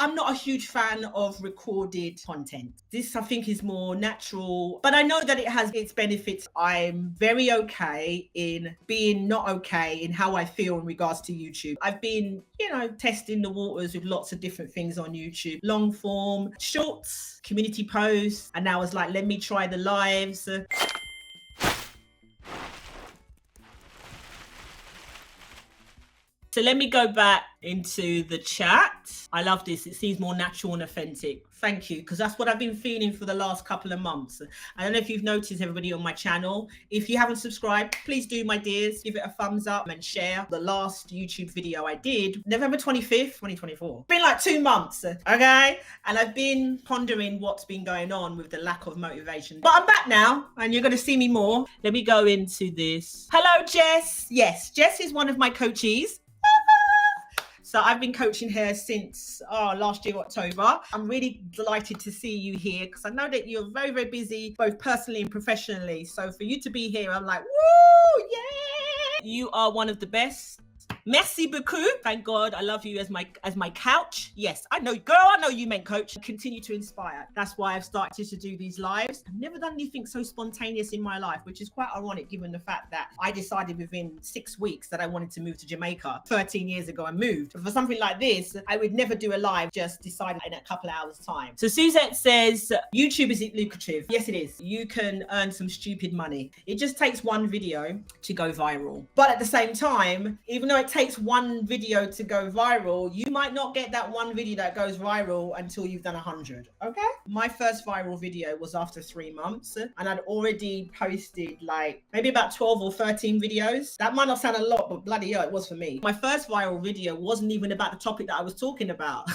I'm not a huge fan of recorded content. This, I think, is more natural, but I know that it has its benefits. I'm very okay in being not okay in how I feel in regards to YouTube. I've been, testing the waters with lots of different things on YouTube, long form, shorts, community posts, and now it's like, let me try the lives. So let me go back into the chat. I love this. It seems more natural and authentic. Thank you, because that's what I've been feeling for the last couple of months. I don't know if you've noticed, everybody on my channel. If you haven't subscribed, please do, my dears. Give it a thumbs up and share. The last YouTube video I did, November 25th, 2024. It's been like 2 months, okay? And I've been pondering what's been going on with the lack of motivation. But I'm back now, and you're going to see me more. Let me go into this. Hello, Jess. Yes, Jess is one of my coachees. So I've been coaching her since last year, October. I'm really delighted to see you here because I know that you're very, very busy, both personally and professionally. So for you to be here, I'm like, woo, yeah! You are one of the best. Merci beaucoup. Thank God. I love you as my couch. Yes, I know, girl, I know you meant coach. Continue to inspire. That's why I've started to do these lives. I've never done anything so spontaneous in my life, which is quite ironic given the fact that I decided within 6 weeks that I wanted to move to Jamaica 13 years ago and moved. But for something like this, I would never do a live, just decided in a couple of hours time. So Suzette says, YouTube is lucrative. Yes, it is. You can earn some stupid money. It just takes one video to go viral. But at the same time, even though it takes one video to go viral, you might not get that one video that goes viral until you've done 100. Okay, my first viral video was after 3 months, and I'd already posted like maybe about 12 or 13 videos. That might not sound a lot, but bloody hell, it was for me. My first viral video wasn't even about the topic that I was talking about.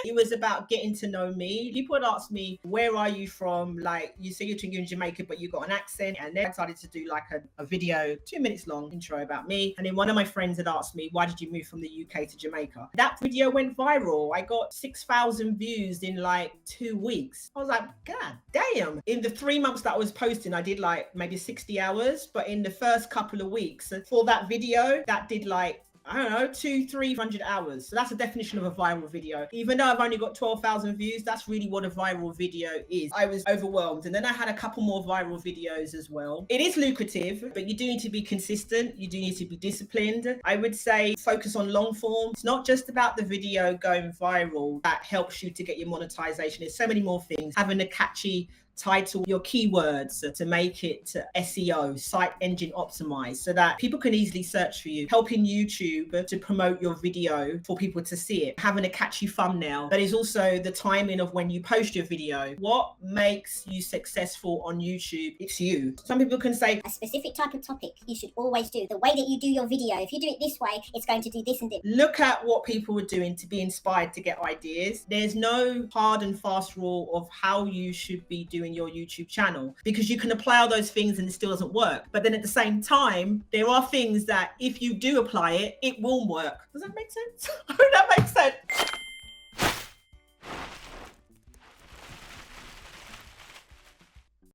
It was about getting to know me. People had asked me, where are you from? Like, you say you're in Jamaica, but you got an accent. And then I started to do like a video, 2 minutes long intro about me. And then one of my friends had asked me, why did you move from the UK to Jamaica? That video went viral. I got 6,000 views in like 2 weeks. I was like, God damn. In the 3 months that I was posting, I did like maybe 60 hours. But in the first couple of weeks for that video, that did like, I don't know, 200-300 hours. So that's the definition of a viral video. Even though I've only got 12,000 views, that's really what a viral video is. I was overwhelmed. And then I had a couple more viral videos as well. It is lucrative, but you do need to be consistent. You do need to be disciplined. I would say focus on long form. It's not just about the video going viral that helps you to get your monetization. There's so many more things. Having a catchy title, your keywords to make it SEO, site engine optimized, so that people can easily search for you, helping YouTube to promote your video for people to see it, having a catchy thumbnail. That is also the timing of when you post your video. What makes you successful on YouTube? It's you. Some people can say a specific type of topic you should always do. The way that you do your video, if you do it this way, it's going to do this and this. Look at what people are doing to be inspired to get ideas. There's no hard and fast rule of how you should be doing your YouTube channel, because you can apply all those things and it still doesn't work. But then at the same time, there are things that if you do apply it, it will work. Does that make sense? I hope that makes sense.